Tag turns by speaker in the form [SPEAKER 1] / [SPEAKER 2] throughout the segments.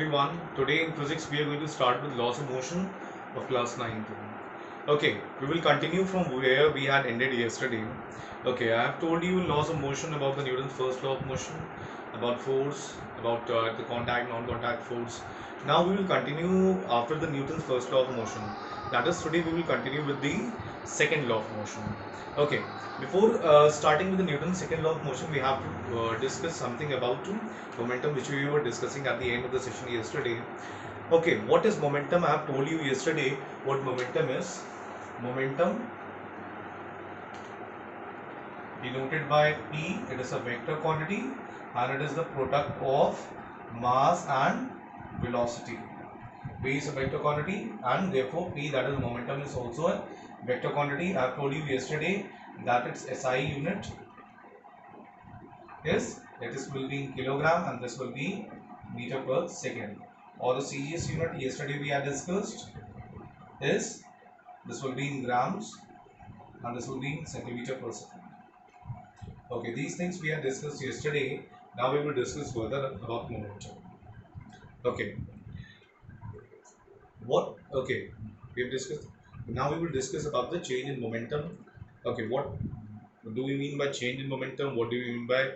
[SPEAKER 1] everyone. Today in physics we are going to start with laws of motion of class 9th. Okay, we will continue from where we had ended yesterday. Okay, I have told you laws of motion about the Newton's first law of motion, about force, about the contact, non-contact force. Now we will continue after the Newton's first law of motion. That is, today we will continue with the second law of motion. Okay, before starting with the Newton's second law of motion, we have to discuss something about momentum, which we were discussing at the end of the session yesterday. Okay, what is momentum? I have told you yesterday what momentum is. Momentum denoted by P, it is a vector quantity and it is the product of mass and velocity. P is a vector quantity and therefore P, that is momentum, is also a vector quantity. I have told you yesterday that its SI unit is, this will be in kilogram and this will be meter per second. Or the CGS unit yesterday we had discussed is, this will be in grams and this will be in centimeter per second. Okay, these things we had discussed yesterday. Now we will discuss further about momentum. Okay, we have discussed. Now we will discuss about the change in momentum. Okay, what do we mean by change in momentum? What do we mean by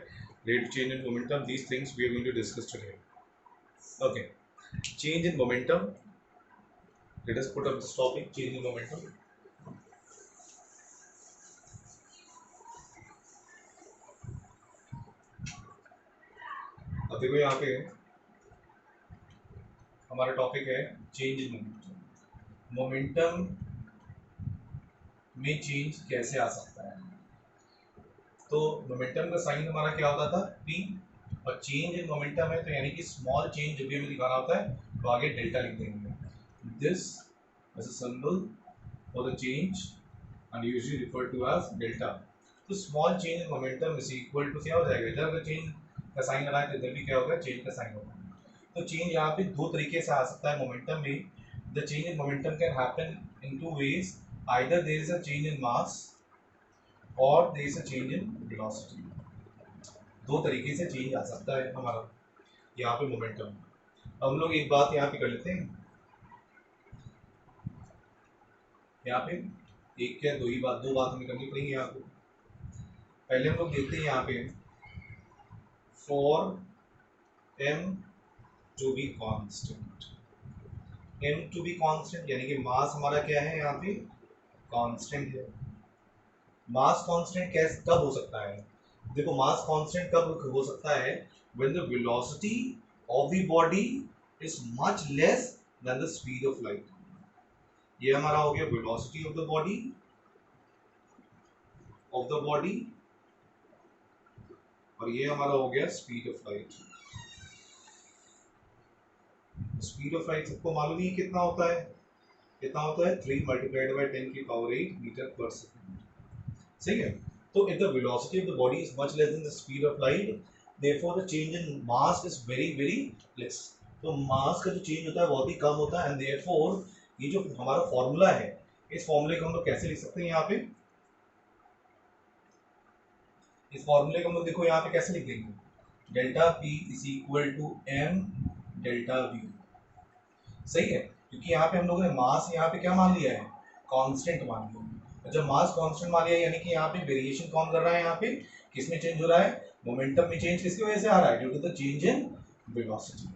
[SPEAKER 1] rate of change in momentum? These things we are going to discuss today. Okay, change in momentum. Let us put up this topic, change in momentum. अब देखो यहाँ पे हमारा topic है change in momentum. Momentum में change कैसे आ सकता है? तो मोमेंटम का साइन हमारा क्या होता था? P. और चेंज इन मोमेंटम है तो यानी कि स्मॉल चेंज जब भी हमें दिखाना होता है तो आगे डेल्टा लिख देंगे. This is a symbol for the change and usually referred to as delta. तो small change in momentum is equal to क्या हो जाएगा? इधर अगर चेंज का साइन लगाए तो इधर भी क्या होगा? चेंज का साइन होगा. तो चेंज यहाँ पे दो तरीके से आ सकता है मोमेंटम में. The change in momentum can happen in two ways. Either there is a change in mass और there is a change in velocity. दो तरीके से चेंज आ सकता है हमारा यहाँ पे मोमेंटम. हम लोग एक बात यहाँ पे कर लेते हैं. यहाँ पे एक क्या दो बात हमें करनी पड़ेगी यहाँ पे. पहले हम लोग देखते हैं यहाँ पे for m to be constant. m to be constant यानी कि मास हमारा क्या है यहाँ पे? कांस्टेंट है. मास कांस्टेंट कैसे कब हो सकता है? देखो मास कांस्टेंट कब हो सकता है? When the velocity of the body is much less than the speed of light. ये हमारा हो गया वेलोसिटी ऑफ द बॉडी और ये हमारा हो गया speed of light. Speed of light सबको मालूम ही कितना होता है? 3 मल्टीप्लाइड बाय 10 की पावर 8 मीटर पर सेकंड. सही है. तो if the velocity of the body is much less than the speed of light, therefore the change in mass is very very less. तो मास का जो चेंज होता है बहुत ही कम होता है. एंड therefore ये जो हमारा फॉर्मूला है, इस फॉर्मूले को हम लोग कैसे लिख सकते हैं यहाँ पे? इस फॉर्मूले को हम लोग देखो यहाँ पे कैसे लिख देंगे? Delta P is equal to M delta V. सही है. क्योंकि यहाँ पे हम लोगों ने मास यहाँ पे क्या मान लिया है? कांस्टेंट मान लिया. जब मास कांस्टेंट मान लिया यानी कि यहाँ पे वेरिएशन कौन कर रहा है? यहाँ पे किसमें चेंज हो रहा है? मोमेंटम में चेंज किसकी वजह से आ रहा है? Due to the change in velocity.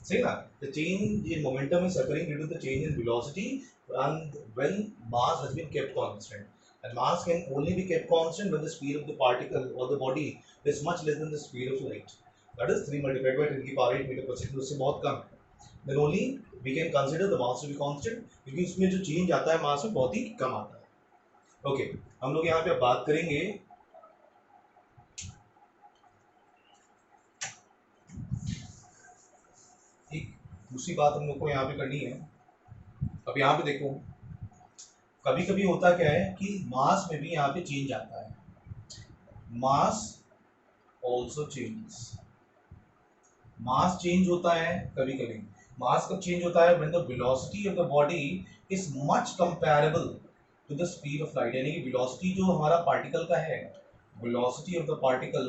[SPEAKER 1] सही ना. The change in momentum is occurring due to the change in velocity and when mass has been kept constant. And mass can only be kept constant when the speed of the particle or the body is much less than the speed of light. That is 3 multiplied by 10 की power 8 metre पर second. उससे बहुत कम है. Then only we can consider the mass to be constant क्योंकि इसमें जो change आता है मास में बहुत ही कम आता है. ओके, हम लोग यहाँ पे बात करेंगे एक दूसरी बात हम लोग को यहाँ पे करनी है. अब यहाँ पे देखो कभी कभी होता क्या है कि मास में भी यहाँ पे चेंज आता है. Mass also changes. Mass change होता है कभी कभी. मास कब चेंज होता है? When the velocity of the body is much comparable to the speed of light. यानी कि वेलोसिटी जो हमारा पार्टिकल का है, velocity of the particle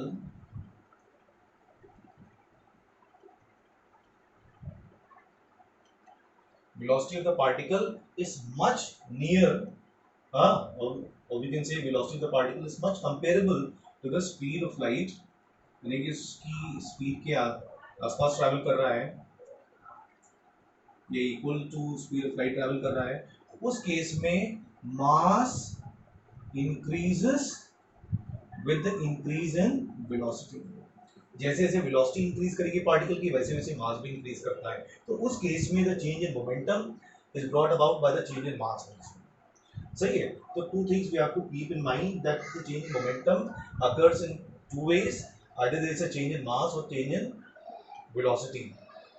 [SPEAKER 1] velocity of the particle is much near, or we can say velocity of the particle is much comparable to the speed of light, यानी कि इसकी speed के आसपास ट्रैवल कर रहा है, ये equal to speed of light travel कर रहा है, उस केस में mass increases with the increase in velocity. जैसे जैसे वेलोसिटी इंक्रीज करेगी पार्टिकल की, वैसे वैसे मास भी इंक्रीज करता है। तो उस केस में the change in momentum is brought about by the change in mass. सही है। तो two things we have to keep in mind that the change in momentum occurs in two ways, either there is a change in mass or change in velocity.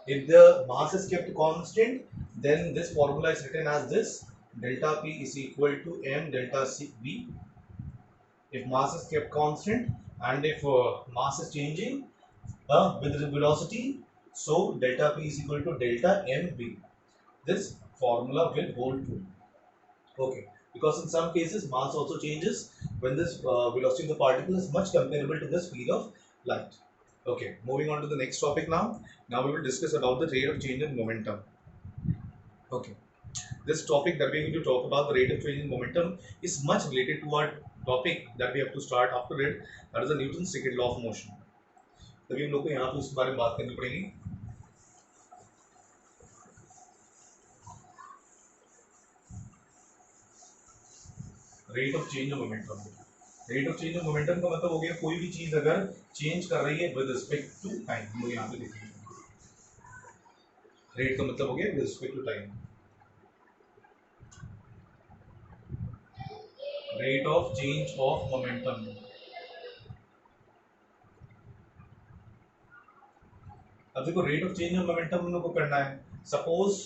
[SPEAKER 1] If the mass is kept constant, then this formula is written as this: delta P is equal to m delta C V. If mass is kept constant and if mass is changing with the velocity, so delta P is equal to delta m V. This formula will hold true. Okay, because in some cases mass also changes when this velocity of the particle is much comparable to the speed of light. Okay, moving on to the next topic now. Now we will discuss about the rate of change in momentum. Okay, this topic that we are going to talk about, the rate of change in momentum, is much related to our topic that we have to start after it, that is the Newton's second law of motion. तभी हम लोग को यहाँ पे उसके बारे में बात करनी पड़ेगी। Rate of change of momentum. Rate of change of momentum का मतलब हो गया कोई भी चीज अगर चेंज कर रही है विद रिस्पेक्ट टू टाइम। हम लोग यहाँ पे देखेंगे रेट का मतलब हो गया with respect to time. Rate of change of momentum. अब देखो rate of change of momentum हम लोग को करना है। सपोज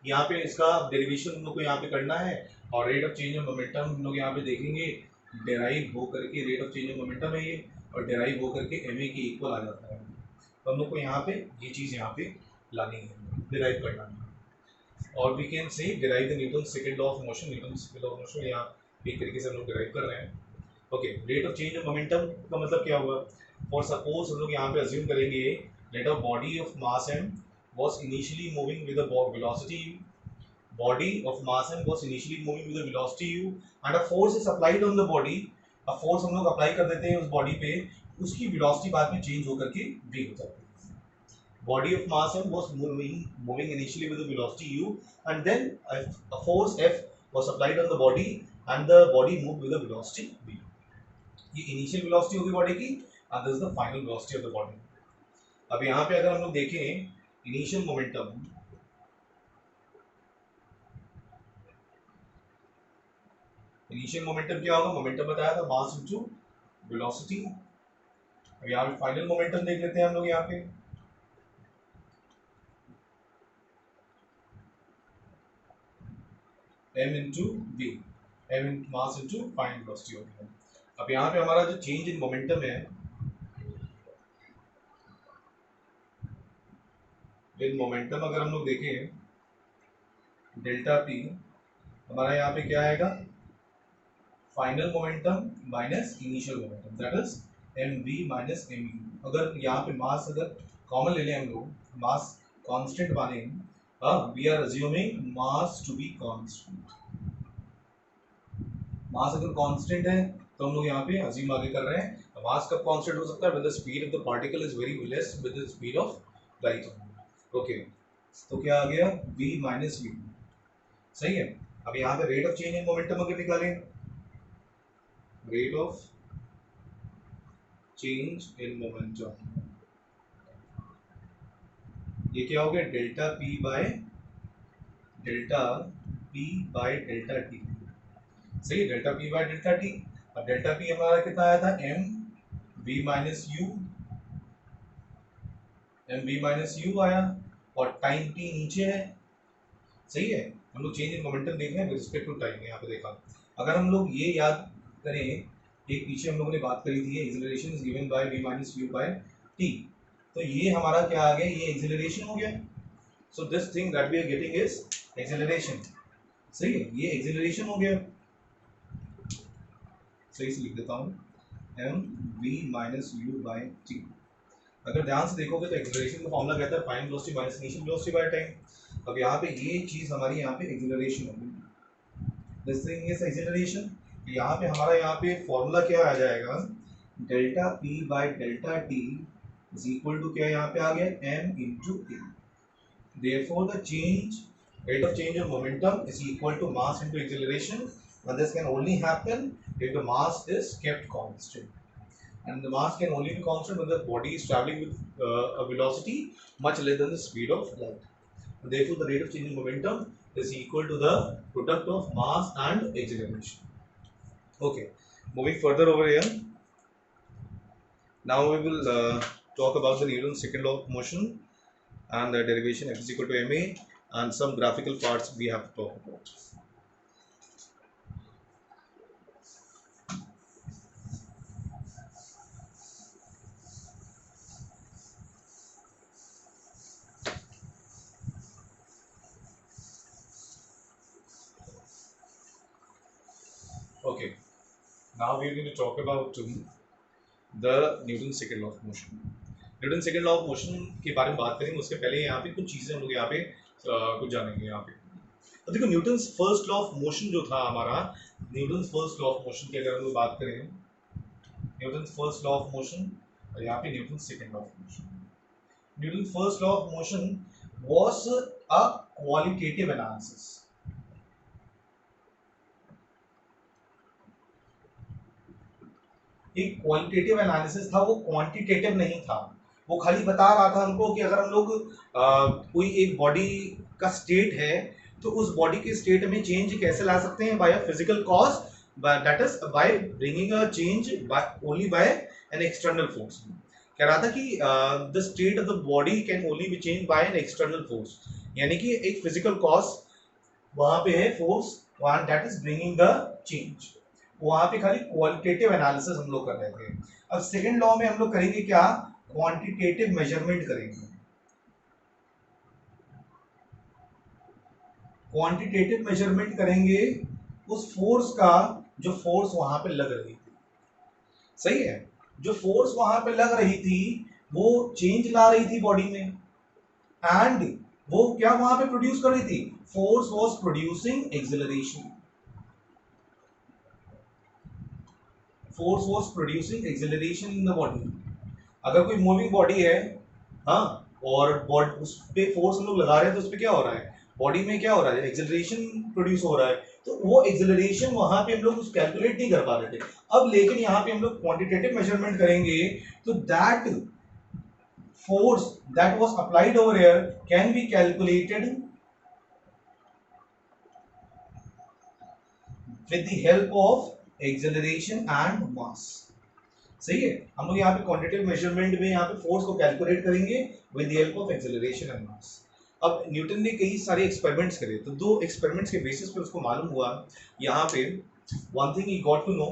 [SPEAKER 1] यहाँ पे इसका डेरिवेशन हम लोग को यहाँ पे करना है, और rate of change of momentum हम लोग यहाँ पे देखेंगे डेराइव हो करके rate of change of momentum है ये, और डेराइव हो करके एम ए के इक्वल आ जाता है। तो हम लोग को यहाँ पे ये चीज़ यहाँ पे लानी है, डेराइव करना है। और we can say derive the Newton second law of motion. Newton second law of motion यहाँ एक तरीके से हम लोग डेराइव कर रहे हैं। Okay, rate of change of momentum का मतलब क्या हुआ? फॉर सपोज हम लोग यहाँ पे अज्यूम करेंगे that a body of mass m was initially moving with a velocity u. Body of mass m was initially moving with a velocity u and a force is applied on the body. A force हम लोग apply कर देते हैं उस body पे, उसकी velocity बाद में चेंज होकर के v हो जाती है। Body of mass m was moving initially with a velocity u and then a force f was applied on the body and the body moved with a velocity v. ये initial velocity होगी body की, and this is the final velocity of the body. अब यहाँ पे अगर हम लोग देखें इनिशियल मोमेंटम, इनिशियल मोमेंटम क्या होगा? मोमेंटम बताया था मास इनटू वेलोसिटी। अब यहाँ पे फाइनल मोमेंटम देख लेते हैं हम लोग यहाँ पे। m into v, m mass into final velocity होती है। अब यहाँ पे हमारा जो चेंज इन मोमेंटम है विद मोमेंटम, अगर हम लोग देखें डेल्टा पी, हमारा यहाँ पे क्या आएगा? Final momentum minus initial momentum, that is M V minus M U. अगर यहाँ पे मास अगर कॉमन ले लें हम लोग, मास कांस्टेंट माने, we are assuming mass to be constant. Mass अगर कांस्टेंट है तो हम लोग यहाँ पे अज्यूम आगे कर रहे हैं मास कब कांस्टेंट हो सकता है? When the speed of the particle is very less with the speed of light. Okay, तो क्या आ गया? v minus v। सही है। अब यहाँ पे rate of change in momentum अगर निकालें, rate of change in momentum, ये क्या हो गया? Delta p by delta T. सही है, delta p by delta T. अब डेल्टा p हमारा कितना आया था? m v माइनस u आया, और टाइम t नीचे है। सही है, हम लोग चेंज इन मोमेंटम देख रहे हैं विद रिस्पेक्ट टू टाइम। यहाँ पे देखा, अगर हम लोग ये याद करें, एक पीछे हम लोगों ने बात करी थी, acceleration is given by v minus u by t, तो ये हमारा क्या आ गया? ये एक्सेलरेशन हो गया। So this thing that we are getting is acceleration. सही है, ये एक्सेलरेशन हो गया। सही से लिख देता हूँ, m v minus u by t। अगर ध्यान से देखोगे तो एक्सेलरेशन का फॉर्मूला कहता है final velocity minus initial velocity by time. अब यहाँ पे ये चीज हमारी यहाँ पे एक्सिलरेशन होगी, दिस थिंग इज एक्सिलरेशन। यहाँ पे हमारा यहाँ पे फॉर्मूला क्या आ जाएगा, delta P by delta T is equal to क्या यहाँ पे आ गया M into A. Therefore, the rate of change of momentum is equal to mass into acceleration. And this can only happen if the mass is kept constant. And the mass can only be constant when the body is traveling with a velocity much less than the speed of light. And therefore, the rate of change in momentum is equal to the product of mass and acceleration. Okay, moving further over here. Now we will talk about the Newton's second law of motion and the derivation f is equal to ma, and some graphical parts we have to talk about. Okay, now we are going to talk about the Newton's second law of motion. Newton second law of motion के बारे में बात करेंगे, उसके पहले यहाँ पे कुछ चीज़ें हम लोग यहाँ पे कुछ जानेंगे यहाँ पे। तो देखो Newton first law of motion जो था हमारा, Newton first law of motion की अगर हम लोग बात करें, Newton first law of motion और यहाँ पे Newton second law of motion. Newton first law of motion was a qualitative analysis. एक क्वालिटेटिव एनालिसिस था, वो क्वांटिटेटिव नहीं था। वो खाली बता रहा था हमको कि अगर हम लोग कोई एक बॉडी का स्टेट है तो उस बॉडी के स्टेट में चेंज कैसे ला सकते हैं, by a physical cause, that is by bringing a change only by an external force. कह रहा था कि the state of the body can only be change by an external force, यानी कि एक फिजिकल कॉज वहां पे है, force that is bringing the change. वहां पे खाली क्वालिटेटिव एनालिसिस हम लोग कर रहे थे। अब सेकेंड लॉ में हम लोग करेंगे क्या, क्वांटिटेटिव मेजरमेंट करेंगे। क्वांटिटेटिव मेजरमेंट करेंगे उस फोर्स का जो फोर्स वहां पे लग रही थी। सही है, जो फोर्स वहां पे लग रही थी वो चेंज ला रही थी बॉडी में, एंड वो क्या वहां पे प्रोड्यूस कर रही थी, force was producing acceleration. Force was producing acceleration in the body. अगर कोई मूविंग बॉडी है, हाँ, और उस पे फोर्स हम लोग लगा रहे हैं तो उस पे क्या हो रहा है, बॉडी में क्या हो रहा है, एक्सेलरेशन प्रोड्यूस हो रहा है। तो वो एक्सेलरेशन वहां पे हम लोग कुछ कैलकुलेट नहीं कर पा रहे थे। अब लेकिन यहाँ पे हम लोग क्वांटिटेटिव मेजरमेंट करेंगे तो that force that was applied over here can be calculated with the help of acceleration and mass. सही है, हम लोग यहाँ पे क्वांटिटेटिव मेजरमेंट में यहाँ पे फोर्स को कैलकुलेट करेंगे with the help of acceleration and mass. अब न्यूटन ने कई सारे एक्सपेरिमेंट्स करे, तो दो एक्सपेरिमेंट्स के बेसिस पे उसको मालूम हुआ यहाँ पे, one thing he got to know,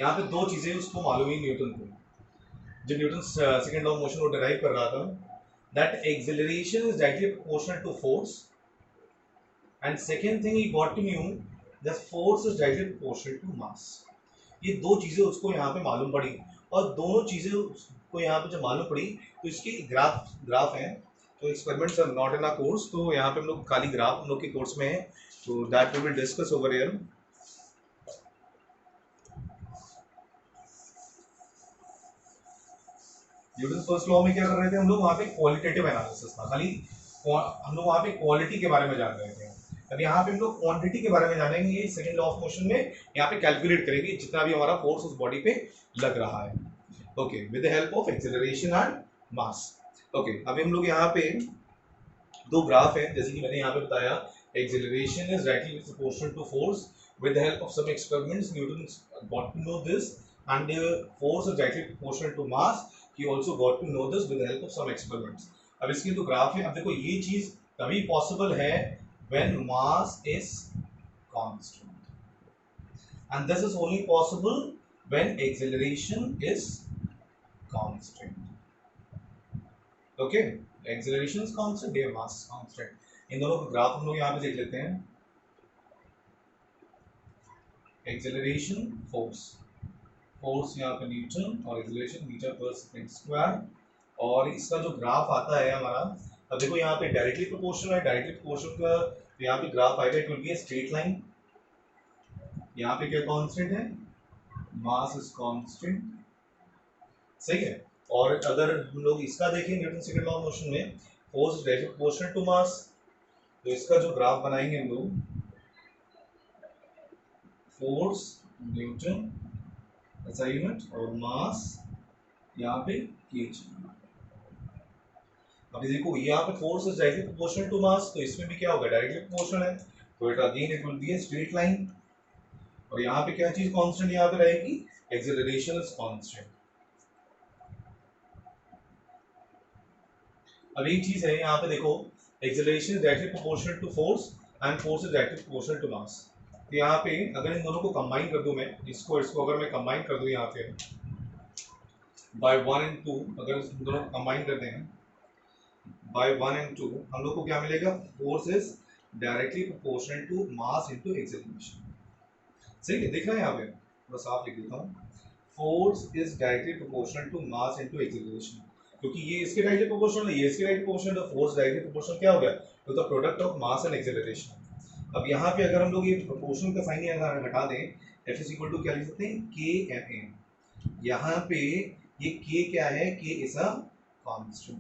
[SPEAKER 1] यहाँ पे दो चीजें उसको मालूम हुई न्यूटन को, जब Newton second law of motion को डिराइव कर रहा था, that acceleration is directly proportional to force, and second thing he got to know that force is directly proportional to mass. ये दो चीजें उसको यहाँ पे मालूम पड़ी, और दोनों चीजें उसको यहाँ पे जब मालूम पड़ी तो इसकी ग्राफ है। तो experiments are not in a course, तो यहाँ पे हम लोग खाली ग्राफ हम लोग के कोर्स में है, तो that we will discuss over here. Newton first law में क्या कर रहे थे हम लोग, वहाँ पे क्वालिटेटिव एनालिसिस था, खाली हम लोग वहाँ पे क्वालिटी के बारे में जान रहे थे। अब यहाँ पे हम लोग क्वांटिटी के बारे में जानेंगे सेकंड लॉ ऑफ मोशन में, यहाँ पे कैलकुलेट करेंगे जितना भी हमारा फोर्स उस बॉडी पे लग रहा है। Okay, with the help of acceleration and mass. Okay, अभी हम लोग यहाँ पे दो ग्राफ है, जैसे कि मैंने यहाँ पे बताया, acceleration is directly proportional to force, with the help of some experiments Newton got to know this, and force is directly proportional to mass, he also got to know this with the help of some experiments. अब इसकी तो graph है। अब देखो ये चीज तभी possible है when mass is constant, and this is only possible when acceleration is constant. Okay, acceleration is constant, here mass is constant। इन दोनों का ग्राफ हम लोग यहाँ पे देख लेते हैं। एक्सेलरेशन फोर्स यहाँ पे न्यूटन और एक्सेलरेशन मीटर पर सेकंड स्क्वायर, और इसका जो ग्राफ आता है हमारा अब देखो यहाँ पे डायरेक्टली प्रोपोर्शनल है, डायरेक्टली प्रोपोर्शनल का तो यहाँ पे ग्राफ आएगा, it will be a straight line. यहाँ पे क्या कांस्टेंट है, मास इज कांस्टेंट, सही है। और अगर हम लोग इसका देखें Newton second law of motion में, force is directly proportional to mass, तो इसका जो ग्राफ बनाएंगे हम लोग, फोर्स न्यूटन ऐसा यूनिट और मास यहाँ पे केजी। अभी देखो यहाँ पे force is directly proportional to mass, तो इसमें भी क्या होगा, डायरेक्टली प्रोपोर्शनल है, तो it again it will be a straight line. और यहाँ पे क्या चीज कांस्टेंट यहाँ पे रहेगी, एक्सेलरेशन इज कांस्टेंट। अब एक चीज है यहाँ पे देखो, acceleration is directly proportional to force and force is directly proportional to mass. तो यहाँ पे अगर इन दोनों को कंबाइन कर दूं मैं, इसको इसको अगर मैं कंबाइन कर दूं यहाँ पे बाय 1 and 2, अगर इन दोनों को कंबाइन करते हैं बाय 1 and 2, हम लोग को क्या मिलेगा, force is directly proportional to mass into acceleration. सही है, दिख रहा है यहाँ पे, थोड़ा साफ लिख देता हूँ, force is directly proportional to mass into acceleration, क्योंकि ये इसके डायरेक्टली प्रोपोर्शनल है, ये इसके डायरेक्टली प्रोपोर्शनल, तो फोर्स डायरेक्टली प्रोपोर्शनल क्या हो गया, तो the product of mass and acceleration. अब यहाँ पे अगर हम लोग ये प्रोपोर्शनल का साइन यहाँ हटा दें, एफ इज इक्वल टू क्या लिख सकते हैं, के एम ए। यहाँ पे ये के क्या है, के इज अ कांस्टेंट,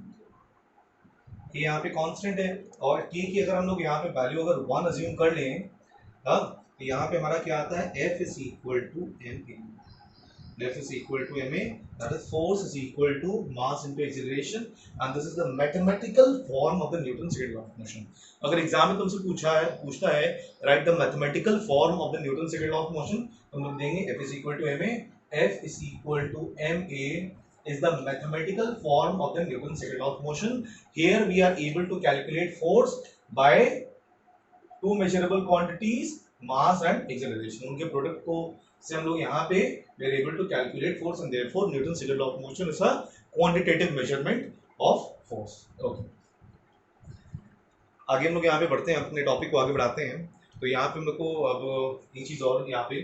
[SPEAKER 1] के यहाँ पे कांस्टेंट है, और के की अगर हम लोग यहाँ पे वैल्यू अगर 1 अज्यूम कर लें, तब तो यहाँ पे हमारा क्या आता है, F is equal to ma, F is equal to ma, that is force is equal to mass into acceleration, and this is the mathematical form of the Newton's second law of motion। अगर exam में तुमसे पूछता है write the mathematical form of the Newton's second law of motion, तो हम लोग देंगे F is equal to ma, F is equal to ma is the mathematical form of the Newton's second law of motion। Here we are able to calculate force by two measurable quantities, mass and acceleration, उनके product को से हम लोग यहाँ पे we are able to calculate force and therefore Newton's second law of motion is a quantitative measurement of force। Okay, आगे हम लोग यहाँ पे बढ़ते हैं, अपने टॉपिक को आगे बढ़ाते हैं। तो यहाँ पे हम लोग को अब एक चीज और, यहाँ पे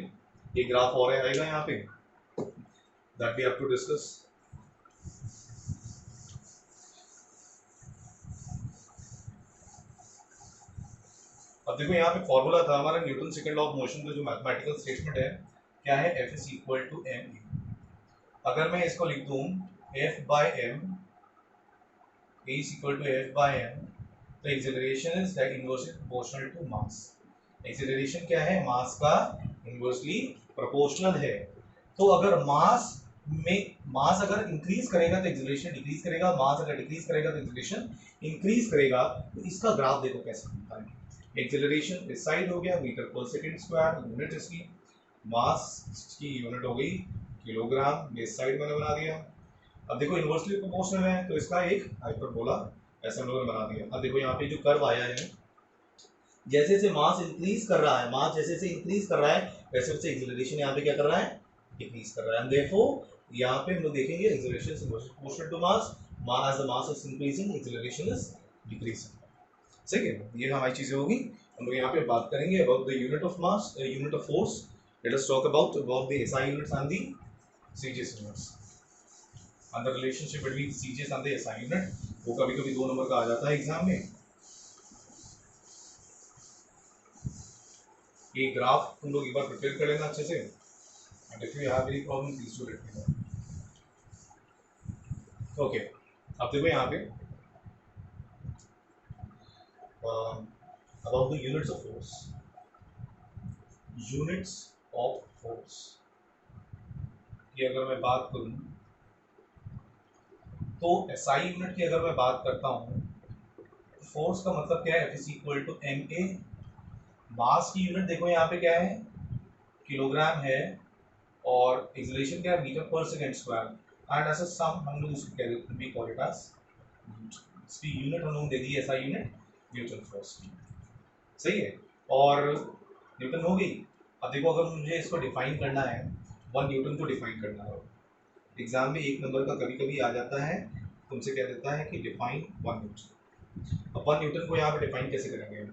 [SPEAKER 1] एक ग्राफ और आएगा यहाँ पे, that we have to discuss। अब देखो यहाँ पे फॉर्मूला था हमारा Newton second law of motion का, जो मैथमेटिकल स्टेटमेंट है क्या है, F is equal to m a. अगर मैं इसको लिख दूं F by m, a is equal to F by m, तो acceleration is inversely proportional to mass. Acceleration क्या है, मास का इनवर्सली प्रोपोर्शनल है। तो अगर मास अगर इंक्रीज करेगा तो एक्सेलरेशन डिक्रीज करेगा, मास अगर डिक्रीज करेगा तो एक्सेलरेशन इंक्रीज करेगा। तो इसका ग्राफ देखो कैसे बनता है, एक्सेलरेशन इस साइड हो गया मीटर पर सेकंड स्क्वायर, यूनिट इसकी, मास की यूनिट हो गई किलोग्राम, इस साइड मैंने बना दिया। अब देखो इनवर्सली प्रोपोर्शनल है, तो इसका एक हाइपरबोला ऐसा हम लोगों ने बना दिया। अब देखो यहाँ पे जो कर्व आया है, जैसे जैसे मास इंक्रीज कर रहा है, मास जैसे जैसे इंक्रीज कर रहा है, वैसे वैसे एक्सेलरेशन यहाँ पे क्या कर रहा है, डिक्रीज कर रहा है। देयरफॉर यहाँ पे हम लोग देखेंगे acceleration is inversely proportional to mass, as the mass is increasing acceleration is decreasing। सही है, ये हमारी चीजें होगी। हम लोग यहाँ पे बात करेंगे about the unit of mass, unit of force. Let us talk about the SI units and the CGS units, and the relationship between CGS and the SI unit. वो कभी कभी 2 नंबर का आ जाता है एग्जाम में। ये ग्राफ तुम लोग एक बार प्रिपेयर कर लेना अच्छे से, and if you have any problem please do let me know. Okay, अब देखो यहाँ पे about the units of force, units of force की अगर मैं बात करूं, तो SI यूनिट की अगर मैं बात करता हूं, फोर्स का मतलब क्या है, F is equal to m a. Mass की यूनिट देखो यहाँ पे क्या है, किलोग्राम है, और एक्सेलरेशन क्या है, मीटर पर सेकंड स्क्वायर, एंड ऐसा सम हम लोग उसको कह देते हैं, वी कॉल इट एज, इसकी यूनिट हम लोग दे दी SI यूनिट न्यूटन फोर्स की। सही है, और न्यूटन हो गई। अब देखो अगर मुझे इसको डिफाइन करना है, 1 न्यूटन को डिफाइन करना है, एग्जाम में 1 नंबर का कभी कभी आ जाता है, तुमसे कह देता है कि डिफाइन 1 न्यूटन। अब 1 न्यूटन को यहाँ पे डिफाइन कैसे करेंगे,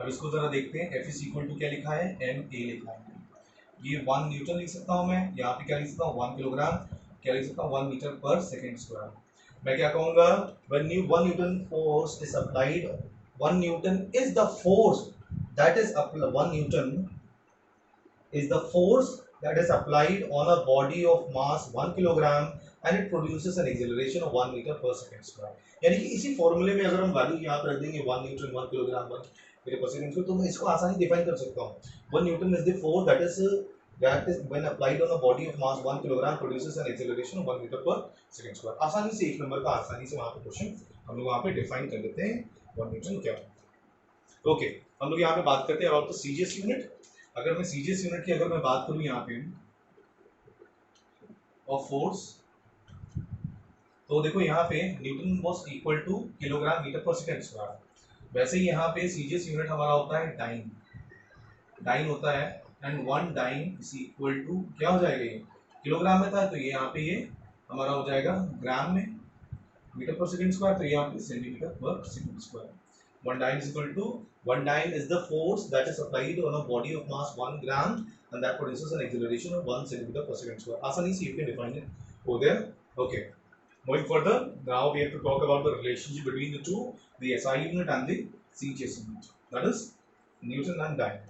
[SPEAKER 1] अब इसको जरा देखते हैं। F इज इक्वल टू क्या लिखा है, एम ए लिखा है, ये 1 न्यूटन लिख सकता हूँ मैं, यहाँ पे क्या लिख सकता हूँ, 1 किलोग्राम, क्या लिख सकता हूँ, 1 मीटर पर सेकेंड स्क्वायर। मैं क्या कहूंगा, when you 1 Newton force is applied, 1 Newton is the force that is 1 Newton is the force that is applied on a body of mass 1 kilogram and it produces an acceleration of 1 meter per second square. यानी कि इसी फॉर्मूले में अगर हम value यहाँ पर रख देंगे 1 न्यूटन 1 किलोग्राम 1 मीटर पर सेकंड स्क्वायर, तो मैं इसको आसानी डिफाइन कर सकता हूँ. 1 Newton is the force that is when applied on a body of mass 1 kilogram produces an acceleration of 1 meter per second square. आसानी से एक नंबर का आसानी से वहाँ पे क्वेश्चन हम लोग वहाँ पे डिफाइन कर लेते हैं 1 न्यूटन क्या है. ओके, हम लोग यहाँ पे बात करते हैं अबाउट द सीजीएस यूनिट. अगर मैं सीजीएस यूनिट की अगर मैं बात करूँ यहाँ पे ऑफ फोर्स, तो देखो यहाँ पे newton was equal to kilogram metre per second square. वैसे ही यहाँ पे सीजीएस यूनिट हमारा होता है डाइन. डाइन होता है and 1 dyne is equal to क्या हो जाएगा, ये किलोग्राम में था तो ये यहाँ पे ये हमारा हो जाएगा ग्राम में. मीटर पर सेकेंड स्क्वायर तो यहाँ पे सेंटीमीटर पर second square. 1 dyne is equal to 1 dyne is the force that is applied on a body of mass 1 gram and that produces an acceleration of 1 centimeter per second square. आसानी से you can define it over there. Okay. Moving further, now we have to talk about the relationship between the two, the SI unit and the CGS unit. That is Newton and dyne.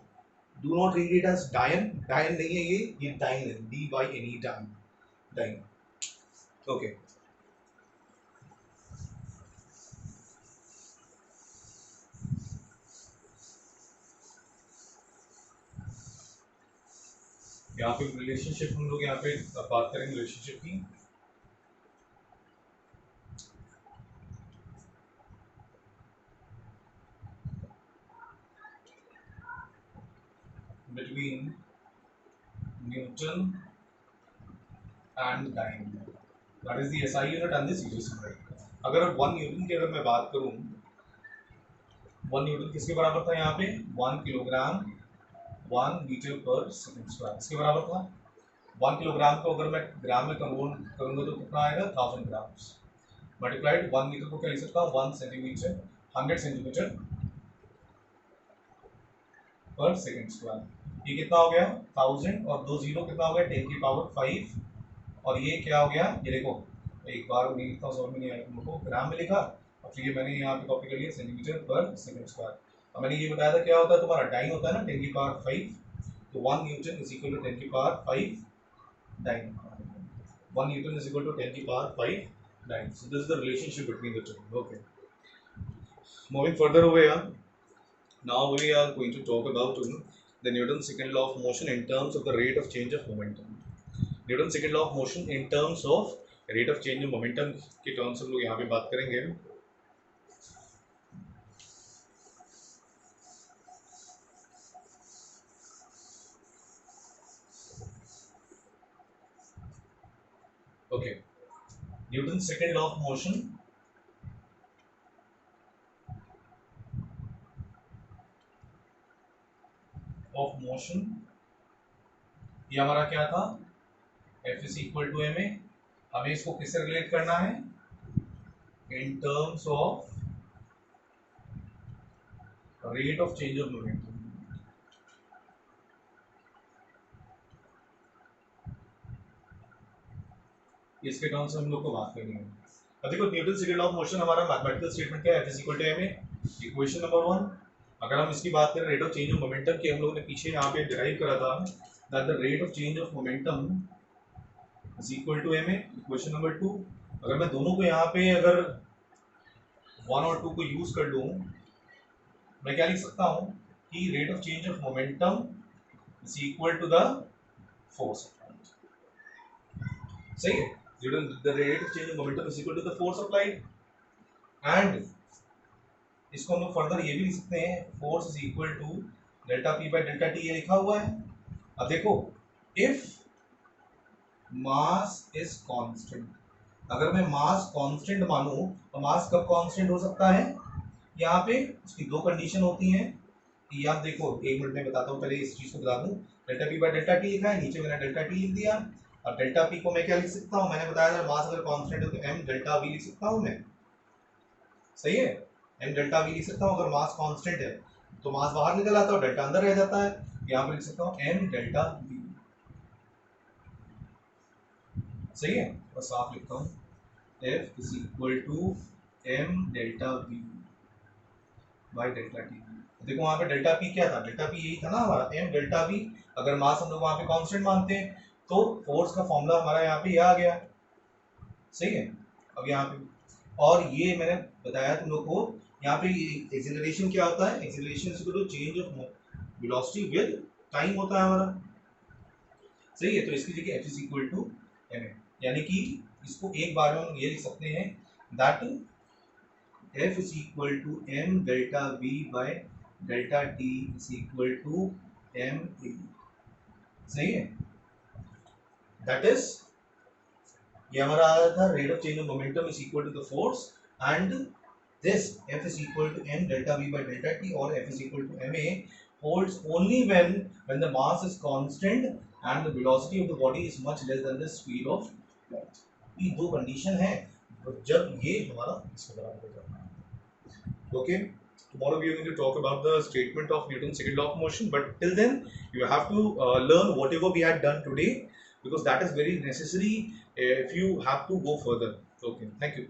[SPEAKER 1] Do not read it as dyne. Dyne नहीं है ये dyne है. D-Y-N-E dyne. Dyne. Okay. यहाँ पे relationship हम लोग यहाँ पे बात करेंगे रिलेशनशिप की. Between newton and dyne, that is the SI unit and the CGS unit. अगर 1 न्यूटन की अगर मैं बात करूँ, 1 न्यूटन किसके बराबर था यहाँ पे, 1 किलोग्राम 1 मीटर पर सेकंड स्क्वायर इसके बराबर था. 1 किलोग्राम को अगर मैं ग्राम में कन्वर्ट करूंगा तो कितना आएगा 1000 ग्राम्स मल्टीप्लाइड 1 मीटर को क्या लिख सकता हूँ 1 सेंटीमीटर 100 सेंटीमीटर पर सेकंड स्क्वायर. ये कितना हो गया 1000 और 2 जीरो कितना हो गया 10 की पावर 5 और ये क्या हो गया, ये देखो एक बार नहीं लिखता समझ में नहीं आया तुम लोग को, ग्राम में लिखा और फिर ये मैंने यहाँ पे कॉपी कर लिया सेंटीमीटर पर सेकंड स्क्वायर. और मैंने ये बताया था क्या होता है तुम्हारा डाइन होता है ना 10 की पावर 5, तो 1 न्यूटन इज इक्वल टू 10 की power 5 dyne. 1 Newton is equal to 10 to the power 5 dyne. So this is the relationship between the two. Okay. Moving further over here, now we are going to talk about the Newton's second law of motion in terms of the rate of change of momentum. Newton's second law of motion in terms of rate of change of momentum के terms हम लोग यहाँ पे बात करेंगे. Okay. Newton's second law of motion ये हमारा क्या था F is equal to ma. हमें इसको किससे रिलेट करना है in terms of rate of change of momentum. इसके टर्म्स में हम लोग को बात करनी है. अब देखो Newton second law of motion हमारा मैथमेटिकल स्टेटमेंट क्या है, F is equal to ma. Equation number 1. अगर हम इसकी बात करें rate of change of momentum की, हम लोगों ने पीछे यहाँ पे डिराइव करा था that the rate of change of momentum is equal to ma. Equation number 2. अगर मैं दोनों को यहाँ पे अगर 1 और 2 को यूज कर लूँ, मैं क्या लिख सकता हूँ कि rate of change of momentum is equal to the force. सही है, the rate of change of momentum is equal to the force applied. and इसको हम लोग फर्दर ये भी लिख सकते हैं force is equal to delta P by delta T, ये लिखा हुआ है. अब देखो इफ मास इज कांस्टेंट, अगर मैं मास कांस्टेंट मानूं तो मास कब कांस्टेंट हो सकता है, यहाँ पे उसकी दो कंडीशन होती हैं. कि आप देखो एक मिनट में बताता हूँ, पहले इस चीज को बता दूं. Delta P by delta T लिखा है, नीचे मैंने डेल्टा टी लिख दिया. अब डेल्टा पी को मैं क्या लिख सकता हूँ, मैंने बताया था मास अगर कांस्टेंट है तो एम डेल्टा वी लिख सकता हूँ मैं. सही है, एम डेल्टा वी लिख सकता हूँ. अगर मास कांस्टेंट है तो मास बाहर निकल आता है और डेल्टा अंदर रह जाता है. यहाँ पे लिख सकता हूँ एम डेल्टा वी. सही है, बस साफ लिखता हूँ F is equal to m delta v by delta T. देखो वहां पे डेल्टा पी क्या था, डेल्टा पी यही था ना हमारा m डेल्टा v। अगर मास हम लोग वहां पे कांस्टेंट मानते हैं तो फोर्स का फॉर्मूला हमारा यहाँ पे आ गया, सही है। अब यहाँ पे और ये मैंने बताया तुम लोग को, यहाँ पे एक्सीलरेशन क्या होता है, acceleration is equal to change of velocity with time होता है हमारा, सही है। तो इसकी जगह f is equal to m, यानी कि इसको एक बार में हम ये लिख सकते हैं that f is equal to m delta v by delta t is equal to m a, सही है। दैट इज ये हमारा आ रहा था rate of change of momentum is equal to the force, and this f is equal to m delta v by delta t और f is equal to ma holds only when the mass is constant and the velocity of the body is much less than the speed of light। ये दो condition है जब ये हमारा इसके बराबर हो जाता है। Okay, tomorrow we are going to talk about the statement of Newton's second law of motion, but till then you have to learn whatever we had done today, because that is very necessary if you have to go further. Okay, thank you.